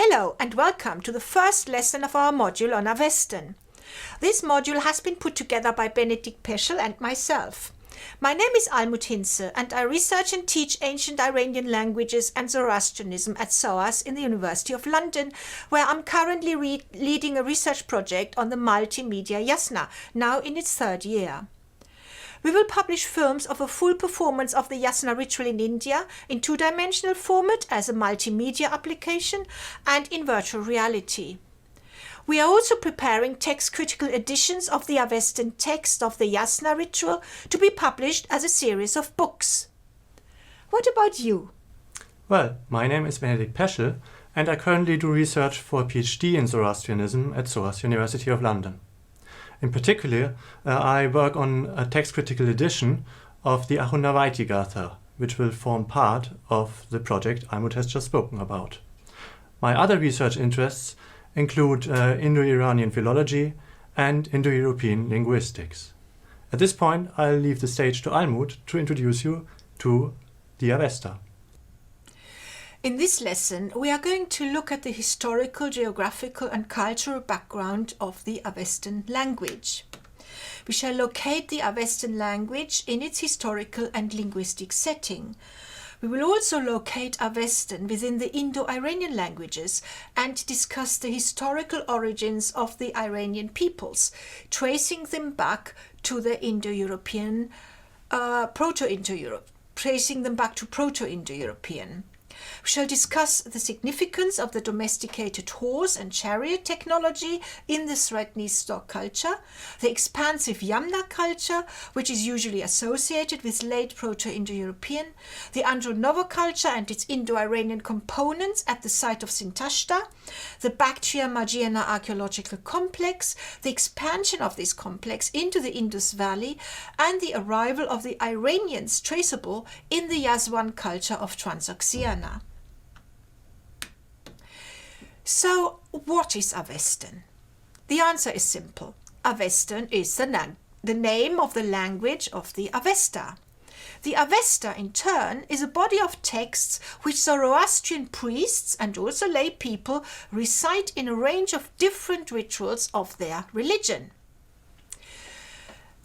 Hello and welcome to the first lesson of our module on Avestan. This module has been put together by Benedikt Peschel and myself. My name is Almut Hinze and I research and teach ancient Iranian languages and Zoroastrianism at SOAS in the University of London, where I'm currently leading a research project on the multimedia Yasna, now in its third year. We will publish films of a full performance of the Yasna ritual in India in two-dimensional format as a multimedia application and in virtual reality. We are also preparing text-critical editions of the Avestan text of the Yasna ritual to be published as a series of books. What about you? Well, my name is Benedikt Peschel and I currently do research for a PhD in Zoroastrianism at SOAS University of London. In particular, I work on a text-critical edition of the Ahunavaiti Gatha, which will form part of the project Almut has just spoken about. My other research interests include Indo-Iranian philology and Indo-European linguistics. At this point, I'll leave the stage to Almut to introduce you to the Avesta. In this lesson, we are going to look at the historical, geographical and cultural background of the Avestan language. We shall locate the Avestan language in its historical and linguistic setting. We will also locate Avestan within the Indo-Iranian languages and discuss the historical origins of the Iranian peoples, tracing them back to the Indo-European, Proto-Indo-European. We shall discuss the significance of the domesticated horse and chariot technology in the Sredni stock culture, the expansive Yamna culture, which is usually associated with late Proto-Indo-European, the Andronovo culture and its Indo-Iranian components at the site of Sintashta, the Bactria-Magiana archaeological complex, the expansion of this complex into the Indus Valley, and the arrival of the Iranians traceable in the Yazwan culture of Transoxiana. So, what is Avestan? The answer is simple. Avestan is the name of the language of the Avesta. The Avesta, in turn, is a body of texts which Zoroastrian priests and also lay people recite in a range of different rituals of their religion.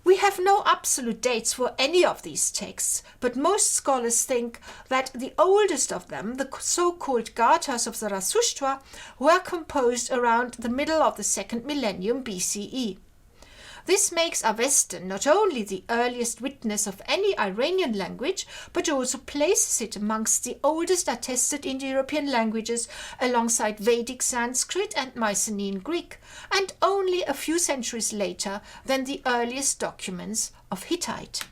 We have no absolute dates for any of these texts, but most scholars think that the oldest of them, the so-called Gathas of Zarathustra, were composed around the middle of the second millennium BCE. This makes Avestan not only the earliest witness of any Iranian language, but also places it amongst the oldest attested Indo-European languages alongside Vedic Sanskrit and Mycenaean Greek, and only a few centuries later than the earliest documents of Hittite.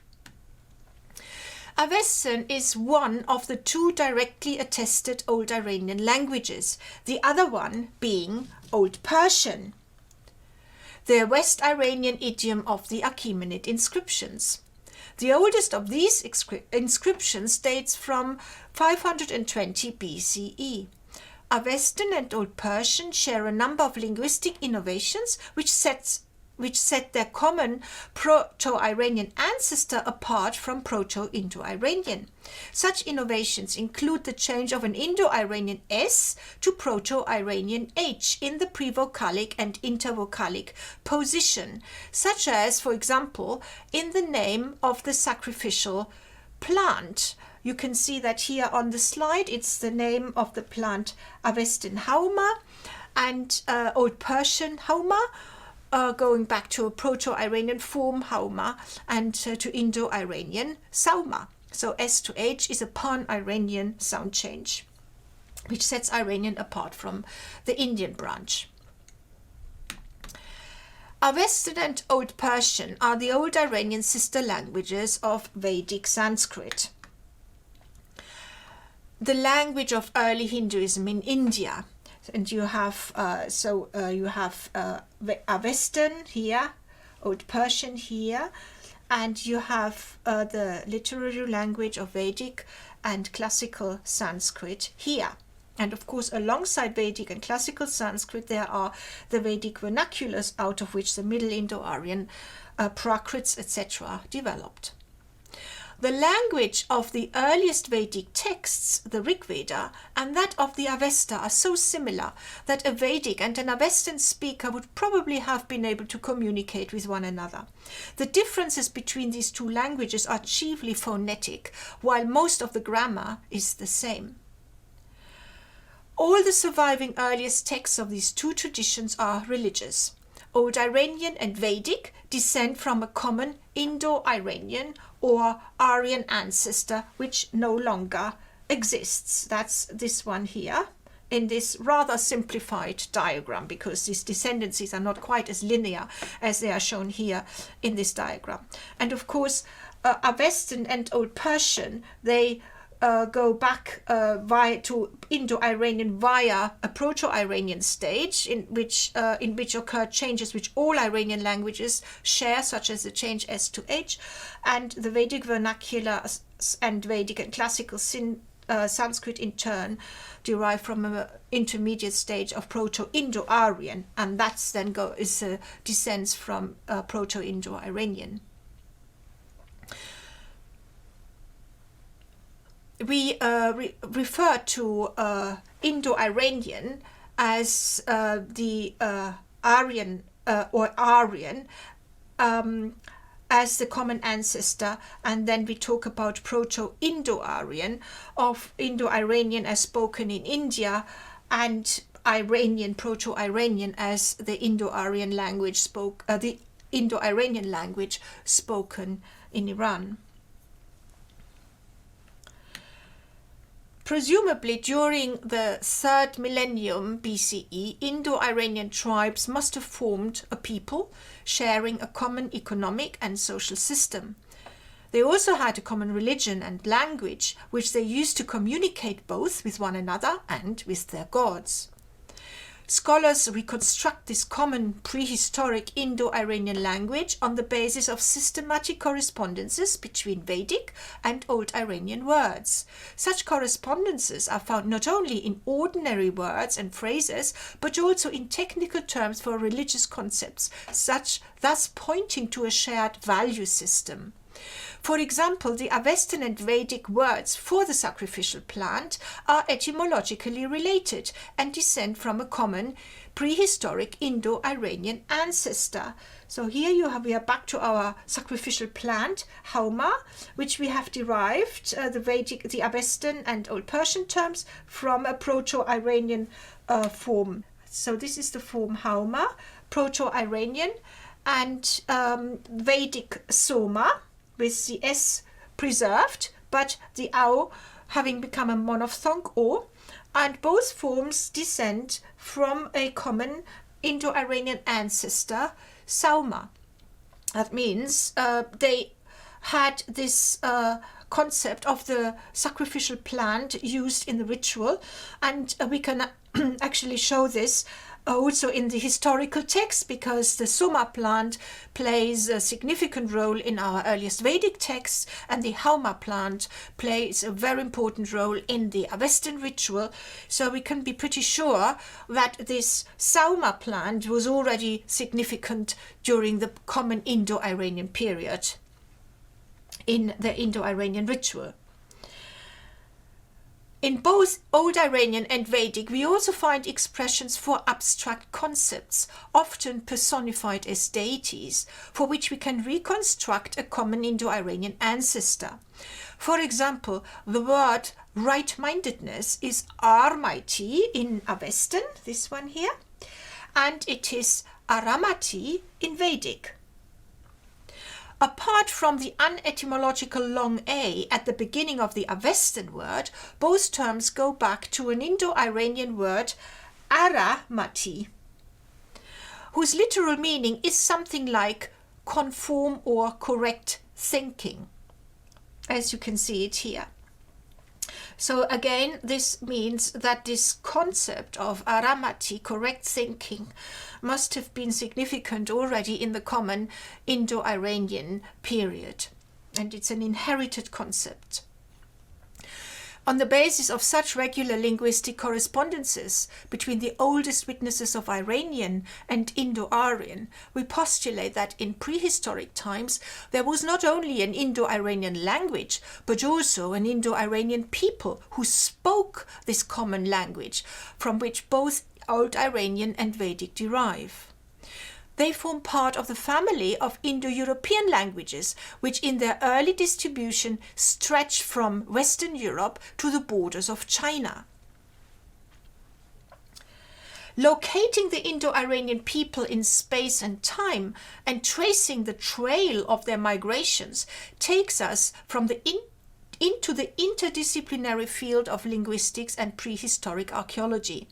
Avestan is one of the two directly attested Old Iranian languages, the other one being Old Persian, the West Iranian idiom of the Achaemenid inscriptions. The oldest of these inscriptions dates from 520 BCE. Avestan and Old Persian share a number of linguistic innovations which set their common Proto-Iranian ancestor apart from Proto-Indo-Iranian. Such innovations include the change of an Indo-Iranian S to Proto-Iranian H in the prevocalic and intervocalic position, such as, for example, in the name of the sacrificial plant. You can see that here on the slide, it's the name of the plant Avestan Hauma and Old Persian Hauma, going back to a Proto-Iranian form, Hauma, and to Indo-Iranian, Sauma. So S to H is a pan-Iranian sound change, which sets Iranian apart from the Indian branch. Avestan and Old Persian are the Old Iranian sister languages of Vedic Sanskrit, the language of early Hinduism in India. And you have Avestan here, Old Persian here, and you have the literary language of Vedic and classical Sanskrit here. And of course, alongside Vedic and classical Sanskrit, there are the Vedic vernaculars, out of which the Middle Indo-Aryan Prakrits, etc., developed. The language of the earliest Vedic texts, the Rig Veda, and that of the Avesta are so similar that a Vedic and an Avestan speaker would probably have been able to communicate with one another. The differences between these two languages are chiefly phonetic, while most of the grammar is the same. All the surviving earliest texts of these two traditions are religious. Old Iranian and Vedic descend from a common Indo-Iranian or Aryan ancestor which no longer exists. That's this one here in this rather simplified diagram, because these descendancies are not quite as linear as they are shown here in this diagram. And of course, Avestan and Old Persian, they go back to Indo-Iranian via a Proto-Iranian stage in which occurred changes which all Iranian languages share, such as the change S to H, and the Vedic vernacular and Vedic and classical Sanskrit in turn derive from an intermediate stage of Proto-Indo-Aryan, and that's then descends from Proto-Indo-Iranian. We refer to Indo-Iranian as the Aryan or Aryan as the common ancestor, and then we talk about Proto-Indo-Aryan, of Indo-Iranian as spoken in India, and Iranian, Proto-Iranian as the Indo-Aryan language the Indo-Iranian language spoken in Iran. Presumably during the 3rd millennium BCE, Indo-Iranian tribes must have formed a people sharing a common economic and social system. They also had a common religion and language, which they used to communicate both with one another and with their gods. Scholars reconstruct this common prehistoric Indo-Iranian language on the basis of systematic correspondences between Vedic and Old Iranian words. Such correspondences are found not only in ordinary words and phrases, but also in technical terms for religious concepts, thus pointing to a shared value system. For example, the Avestan and Vedic words for the sacrificial plant are etymologically related and descend from a common prehistoric Indo-Iranian ancestor. So here we are back to our sacrificial plant, hauma, which we have derived the Avestan and Old Persian terms from a Proto-Iranian form. So this is the form hauma, Proto-Iranian, and Vedic soma, with the S preserved, but the ao having become a monophthong o, and both forms descend from a common Indo-Iranian ancestor, Sauma. That means they had this concept of the sacrificial plant used in the ritual, and we can actually show this also in the historical text, because the Soma plant plays a significant role in our earliest Vedic texts, and the Hauma plant plays a very important role in the Avestan ritual. So we can be pretty sure that this Sauma plant was already significant during the common Indo-Iranian period in the Indo-Iranian ritual. In both Old Iranian and Vedic, we also find expressions for abstract concepts, often personified as deities, for which we can reconstruct a common Indo-Iranian ancestor. For example, the word right-mindedness is Armaiti in Avestan, this one here, and it is Aramati in Vedic. Apart from the unetymological long A at the beginning of the Avestan word, both terms go back to an Indo-Iranian word, aramati, whose literal meaning is something like conform or correct thinking, as you can see it here. So again, this means that this concept of aramati, correct thinking, must have been significant already in the common Indo-Iranian period, and it's an inherited concept. On the basis of such regular linguistic correspondences between the oldest witnesses of Iranian and Indo-Aryan, we postulate that in prehistoric times there was not only an Indo-Iranian language, but also an Indo-Iranian people who spoke this common language, from which both Old Iranian and Vedic derive. They form part of the family of Indo-European languages, which in their early distribution stretch from Western Europe to the borders of China. Locating the Indo-Iranian people in space and time and tracing the trail of their migrations takes us from into the interdisciplinary field of linguistics and prehistoric archaeology.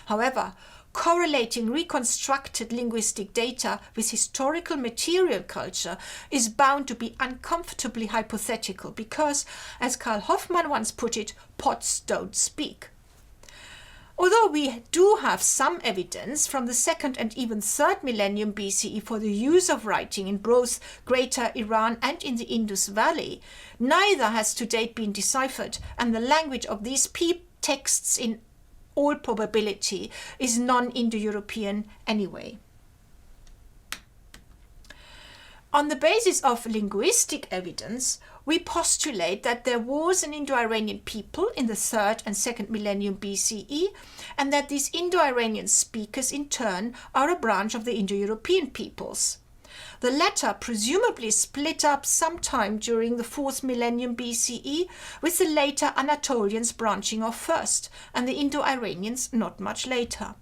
However, correlating reconstructed linguistic data with historical material culture is bound to be uncomfortably hypothetical because, as Karl Hoffmann once put it, pots don't speak. Although we do have some evidence from the 2nd and even 3rd millennium BCE for the use of writing in both Greater Iran and in the Indus Valley, neither has to date been deciphered, and the language of these texts in all probability is non-Indo-European anyway. On the basis of linguistic evidence, we postulate that there was an Indo-Iranian people in the 3rd and 2nd millennium BCE, and that these Indo-Iranian speakers in turn are a branch of the Indo-European peoples. The latter presumably split up sometime during the 4th millennium BCE, with the later Anatolians branching off first, and the Indo-Iranians not much later.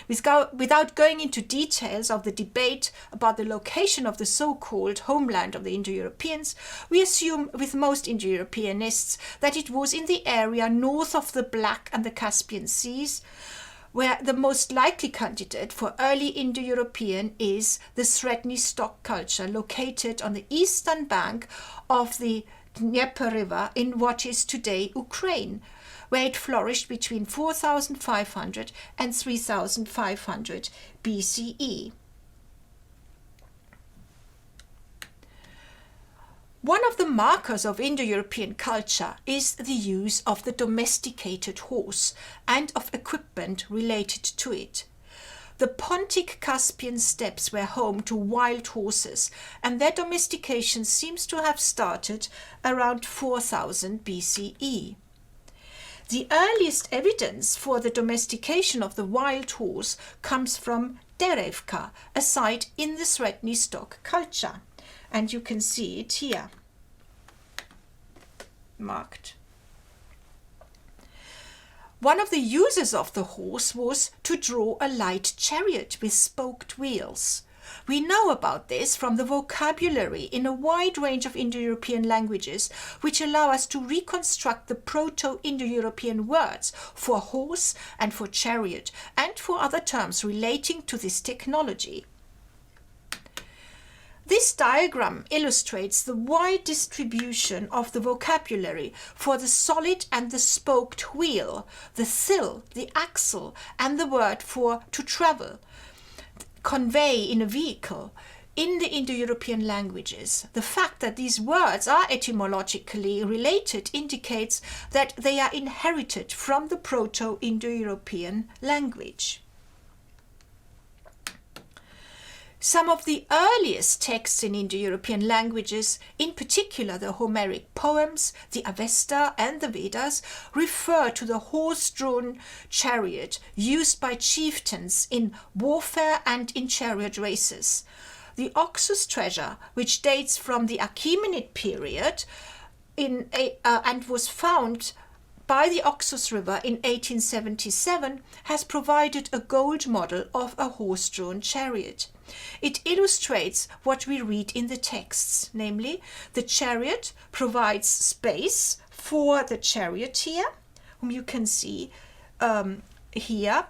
Without going into details of the debate about the location of the so-called homeland of the Indo-Europeans, we assume with most Indo-Europeanists that it was in the area north of the Black and the Caspian Seas, where the most likely candidate for early Indo-European is the Sredny Stok culture located on the eastern bank of the Dnieper River in what is today Ukraine, where it flourished between 4500 and 3500 BCE. One of the markers of Indo-European culture is the use of the domesticated horse and of equipment related to it. The Pontic Caspian steppes were home to wild horses, and their domestication seems to have started around 4000 BCE. The earliest evidence for the domestication of the wild horse comes from Derevka, a site in the Sredny Stok culture. And you can see it here, marked. One of the uses of the horse was to draw a light chariot with spoked wheels. We know about this from the vocabulary in a wide range of Indo-European languages, which allow us to reconstruct the Proto-Indo-European words for horse and for chariot, and for other terms relating to this technology. This diagram illustrates the wide distribution of the vocabulary for the solid and the spoked wheel, the thill, the axle, and the word for to travel, convey in a vehicle, in the Indo-European languages. The fact that these words are etymologically related indicates that they are inherited from the Proto-Indo-European language. Some of the earliest texts in Indo-European languages, in particular the Homeric poems, the Avesta and the Vedas, refer to the horse-drawn chariot used by chieftains in warfare and in chariot races. The Oxus treasure, which dates from the Achaemenid period and was found by the Oxus River in 1877, has provided a gold model of a horse-drawn chariot. It illustrates what we read in the texts, namely, the chariot provides space for the charioteer, whom you can see here,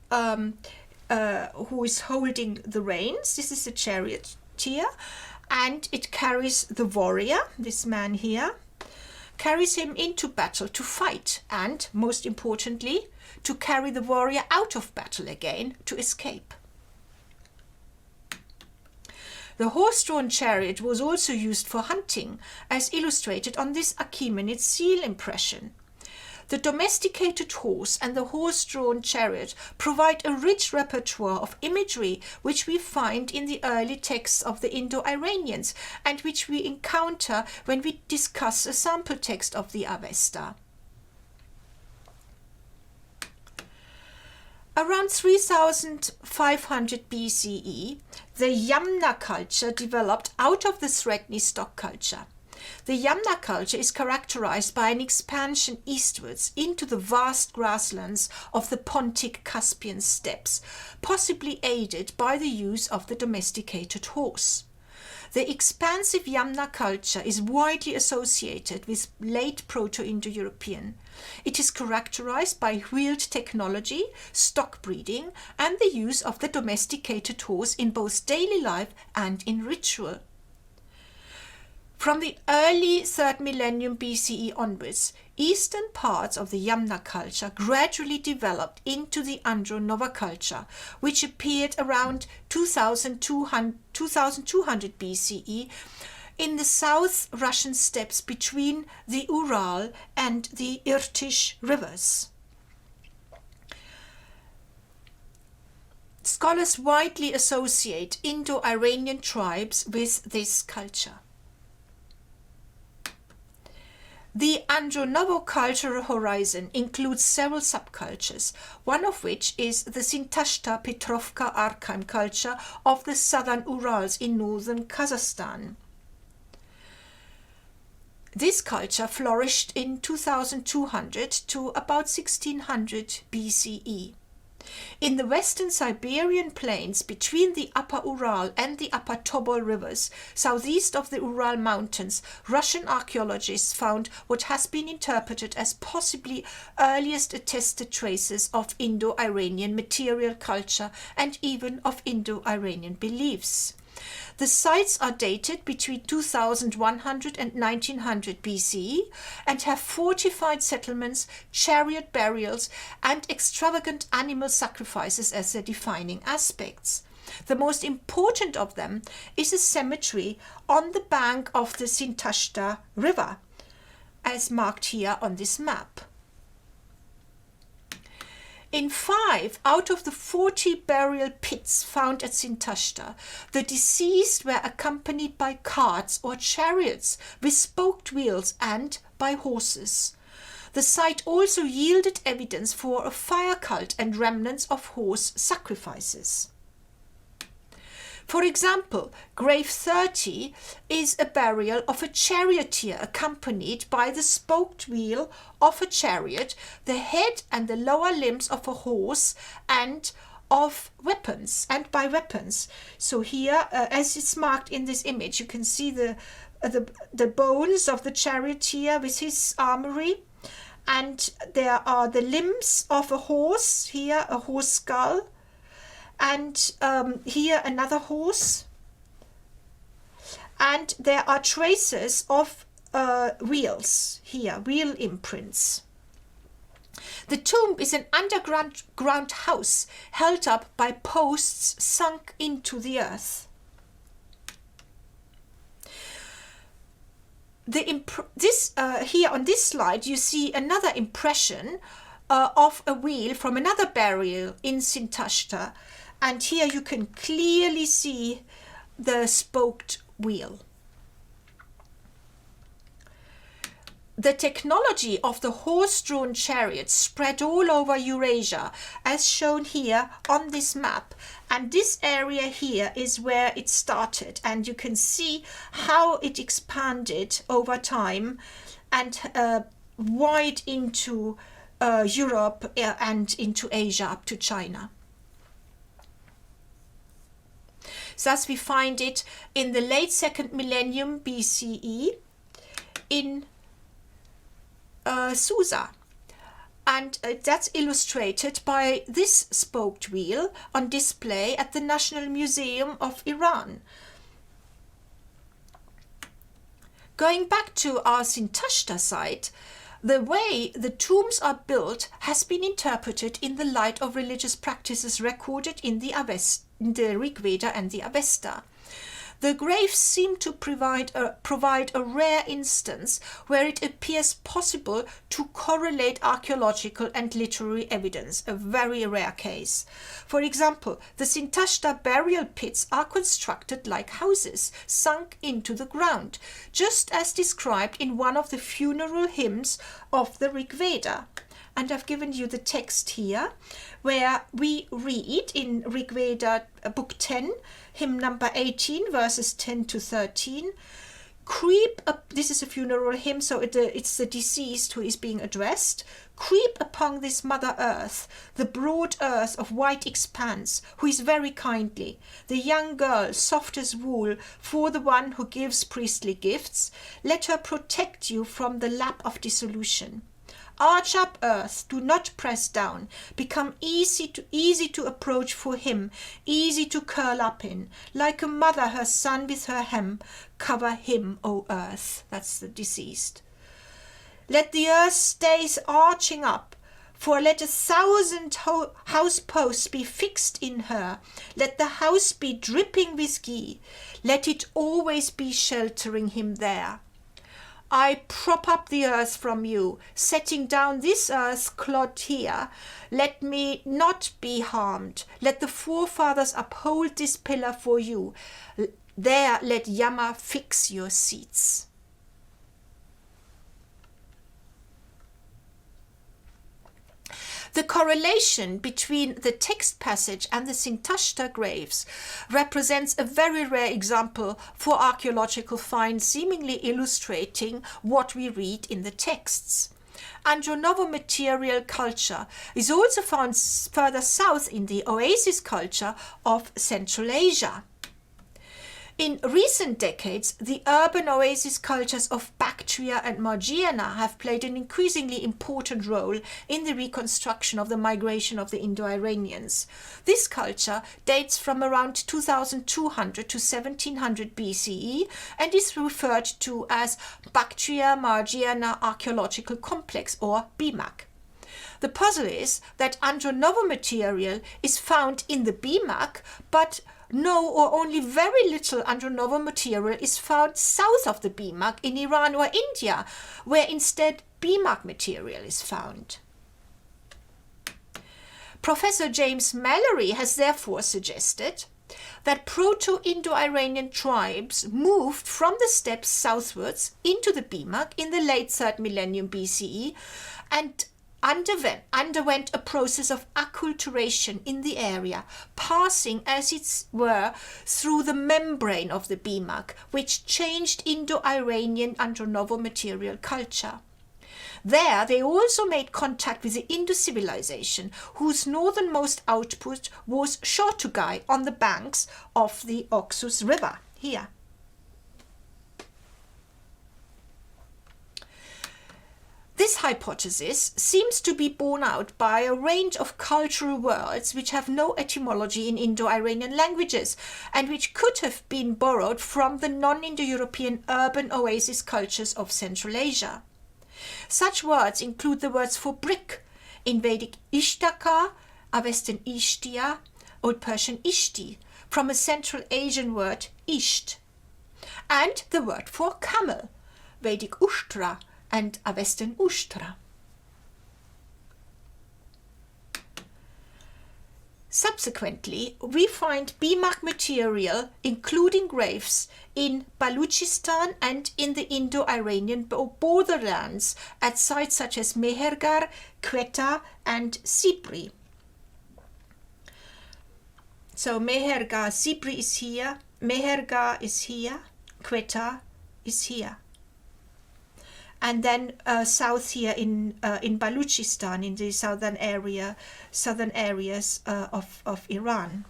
who is holding the reins. This is the charioteer, and it carries the warrior, this man here, carries him into battle to fight, and, most importantly, to carry the warrior out of battle again to escape. The horse-drawn chariot was also used for hunting, as illustrated on this Achaemenid seal impression. The domesticated horse and the horse-drawn chariot provide a rich repertoire of imagery which we find in the early texts of the Indo-Iranians and which we encounter when we discuss a sample text of the Avesta. Around 3500 BCE, the Yamna culture developed out of the Sredni stock culture. The Yamna culture is characterized by an expansion eastwards into the vast grasslands of the Pontic Caspian steppes, possibly aided by the use of the domesticated horse. The expansive Yamna culture is widely associated with late Proto-Indo-European. It is characterized by wheeled technology, stock breeding, and the use of the domesticated horse in both daily life and in ritual. From the early 3rd millennium BCE onwards, eastern parts of the Yamna culture gradually developed into the Andronova culture, which appeared around 2200 BCE in the South Russian steppes between the Ural and the Irtysh rivers. Scholars widely associate Indo-Iranian tribes with this culture. The Andronovo cultural horizon includes several subcultures, one of which is the Sintashta Petrovka Archaim culture of the southern Urals in northern Kazakhstan. This culture flourished in 2200 to about 1600 BCE. In the western Siberian plains between the upper Ural and the upper Tobol rivers, southeast of the Ural mountains, Russian archaeologists found what has been interpreted as possibly earliest attested traces of Indo-Iranian material culture and even of Indo-Iranian beliefs. The sites are dated between 2100 and 1900 BCE and have fortified settlements, chariot burials, and extravagant animal sacrifices as their defining aspects. The most important of them is a cemetery on the bank of the Sintashta River, as marked here on this map. In 5 out of the 40 burial pits found at Sintashta, the deceased were accompanied by carts or chariots with spoked wheels and by horses. The site also yielded evidence for a fire cult and remnants of horse sacrifices. For example, grave 30 is a burial of a charioteer accompanied by the spoked wheel of a chariot, the head and the lower limbs of a horse, and of weapons, and by weapons. So here, as it's marked in this image, you can see the bones of the charioteer with his armory, and there are the limbs of a horse, here a horse skull, and here another horse, and there are traces of wheels here, wheel imprints. The tomb is an underground house held up by posts sunk into the earth. Here on this slide you see another impression of a wheel from another burial in Sintashta, and here you can clearly see the spoked wheel. The technology of the horse-drawn chariot spread all over Eurasia, as shown here on this map, and this area here is where it started, and you can see how it expanded over time and wide into Europe and into Asia up to China. Thus we find it in the late 2nd millennium BCE in Susa, and that's illustrated by this spoked wheel on display at the National Museum of Iran. Going back to our Sintashta site, the way the tombs are built has been interpreted in the light of religious practices recorded in the Rig Veda and the Avesta. The graves seem to provide a rare instance where it appears possible to correlate archaeological and literary evidence, a very rare case. For example, the Sintashta burial pits are constructed like houses, sunk into the ground, just as described in one of the funeral hymns of the Rig Veda. And I've given you the text here, where we read in Rig Veda, book 10, hymn number 18, verses 10 to 13. Creep up, this is a funeral hymn, so it's the deceased who is being addressed. Creep upon this Mother Earth, the broad earth of white expanse, who is very kindly, the young girl, soft as wool, for the one who gives priestly gifts. Let her protect you from the lap of dissolution. Arch up, earth, do not press down. Become easy to approach for him, easy to curl up in. Like a mother her son with her hem, cover him, O earth. That's the deceased. Let the earth stays arching up, for let 1,000 house posts be fixed in her. Let the house be dripping with ghee. Let it always be sheltering him there. I prop up the earth from you, setting down this earth clod here. Let me not be harmed. Let the forefathers uphold this pillar for you. There let Yama fix your seats. The correlation between the text passage and the Sintashta graves represents a very rare example for archaeological finds seemingly illustrating what we read in the texts. Andronovo material culture is also found further south in the oasis culture of Central Asia. In recent decades, the urban oasis cultures of Bactria and Margiana have played an increasingly important role in the reconstruction of the migration of the Indo-Iranians. This culture dates from around 2200 to 1700 BCE and is referred to as Bactria-Margiana Archaeological Complex, or BMAC. The puzzle is that Andronovo material is found in the BMAC, but no or only very little Andronovo material is found south of the BMAC in Iran or India, where instead BMAC material is found. Professor James Mallory has therefore suggested that Proto-Indo-Iranian tribes moved from the steppes southwards into the BMAC in the late 3rd millennium BCE and underwent a process of acculturation in the area, passing, as it were, through the membrane of the BMAC, which changed Indo-Iranian Andronovo material culture. There, they also made contact with the Indus civilization, whose northernmost outpost was Shortugai on the banks of the Oxus River, here. This hypothesis seems to be borne out by a range of cultural words which have no etymology in Indo-Iranian languages and which could have been borrowed from the non-Indo-European urban oasis cultures of Central Asia. Such words include the words for brick in Vedic Ishtaka, Avestan Ishtia, Old Persian Ishti, from a Central Asian word Isht, and the word for camel, Vedic Ushtra, and Avestan Ushtra. Subsequently, we find BMAC material, including graves, in Baluchistan and in the Indo-Iranian borderlands at sites such as Mehergar, Quetta, and Sipri. So Mehergar, Sipri is here, Mehergar is here, Quetta is here. And then south here in Baluchistan, in the southern areas of Iran.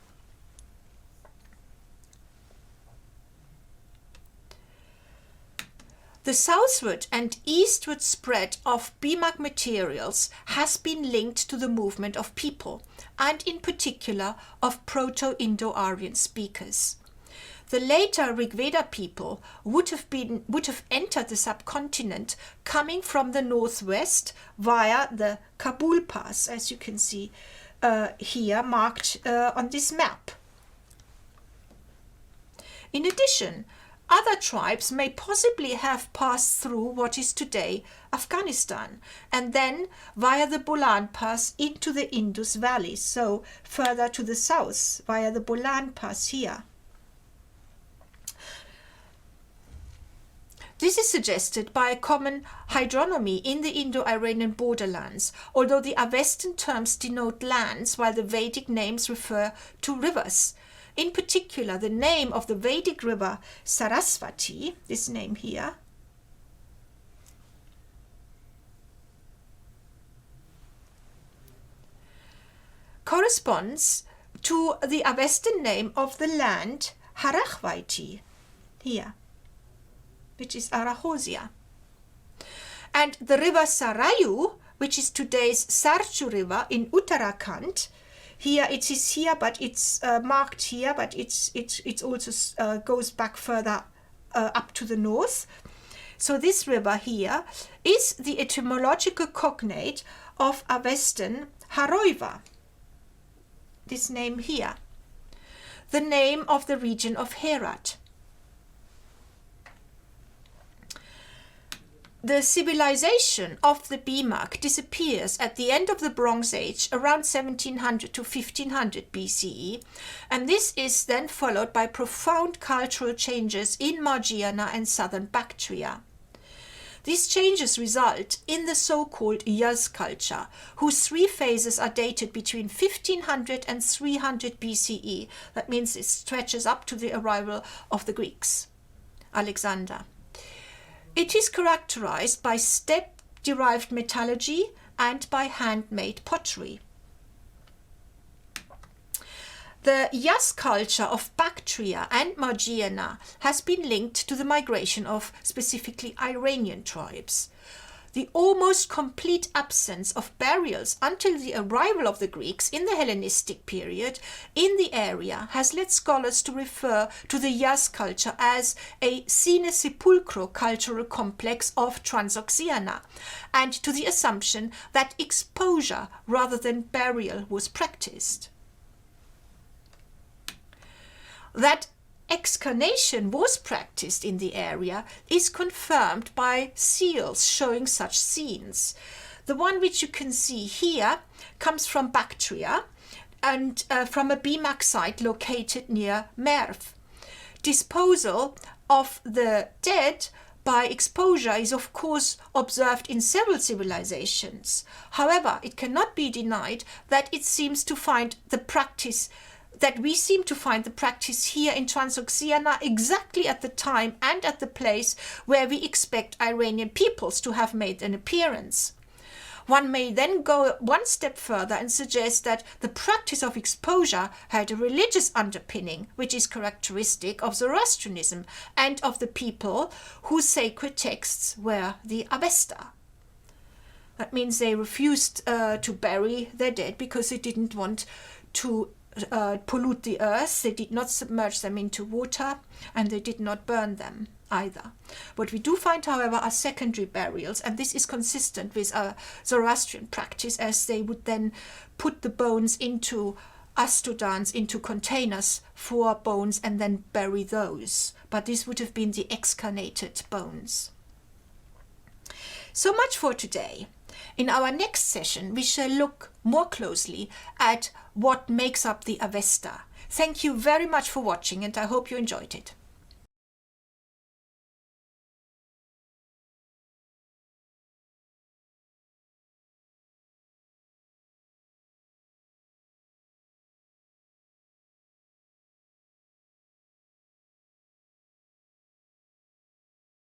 The southward and eastward spread of BMAC materials has been linked to the movement of people, and in particular of Proto-Indo-Aryan speakers. The later Rigveda people would have entered the subcontinent coming from the northwest via the Kabul Pass, as you can see here marked on this map. In addition, other tribes may possibly have passed through what is today Afghanistan and then via the Bolan Pass into the Indus Valley, so further to the south via the Bolan Pass here. This is suggested by a common hydronymy in the Indo-Iranian borderlands, although the Avestan terms denote lands while the Vedic names refer to rivers. In particular, the name of the Vedic river Sarasvati, this name here, corresponds to the Avestan name of the land Harakhvaiti, here, which is Arachosia. And the river Sarayu, which is today's Sarchu River in Uttarakhand, here it is here, but it's marked here, but it's also goes back further up to the north. So this river here is the etymological cognate of Avestan Haroiva, this name here, the name of the region of Herat. The civilization of the Bimak disappears at the end of the Bronze Age around 1700 to 1500 BCE, and this is then followed by profound cultural changes in Margiana and southern Bactria. These changes result in the so-called Yaz culture, whose three phases are dated between 1500 and 300 BCE. That means it stretches up to the arrival of the Greeks, Alexander. It is characterized by steppe-derived metallurgy and by handmade pottery. The Yaz culture of Bactria and Margiana has been linked to the migration of specifically Iranian tribes. The almost complete absence of burials until the arrival of the Greeks in the Hellenistic period in the area has led scholars to refer to the Yaz culture as a sine sepulchro cultural complex of Transoxiana, and to the assumption that exposure rather than burial was practiced. That excavation was practiced in the area is confirmed by seals showing such scenes. The one which you can see here comes from Bactria and from a Bimak site located near Merv. Disposal of the dead by exposure is of course observed in several civilizations. However, it cannot be denied that we seem to find the practice here in Transoxiana exactly at the time and at the place where we expect Iranian peoples to have made an appearance. One may then go one step further and suggest that the practice of exposure had a religious underpinning, which is characteristic of Zoroastrianism and of the people whose sacred texts were the Avesta. That means they refused to bury their dead because they didn't want to pollute the earth. They did not submerge them into water, and they did not burn them either. What we do find, however, are secondary burials, and this is consistent with a Zoroastrian practice, as they would then put the bones into astodans, into containers for bones, and then bury those. But this would have been the excarnated bones. So much for today. In our next session, we shall look more closely at what makes up the Avesta. Thank you very much for watching, and I hope you enjoyed it.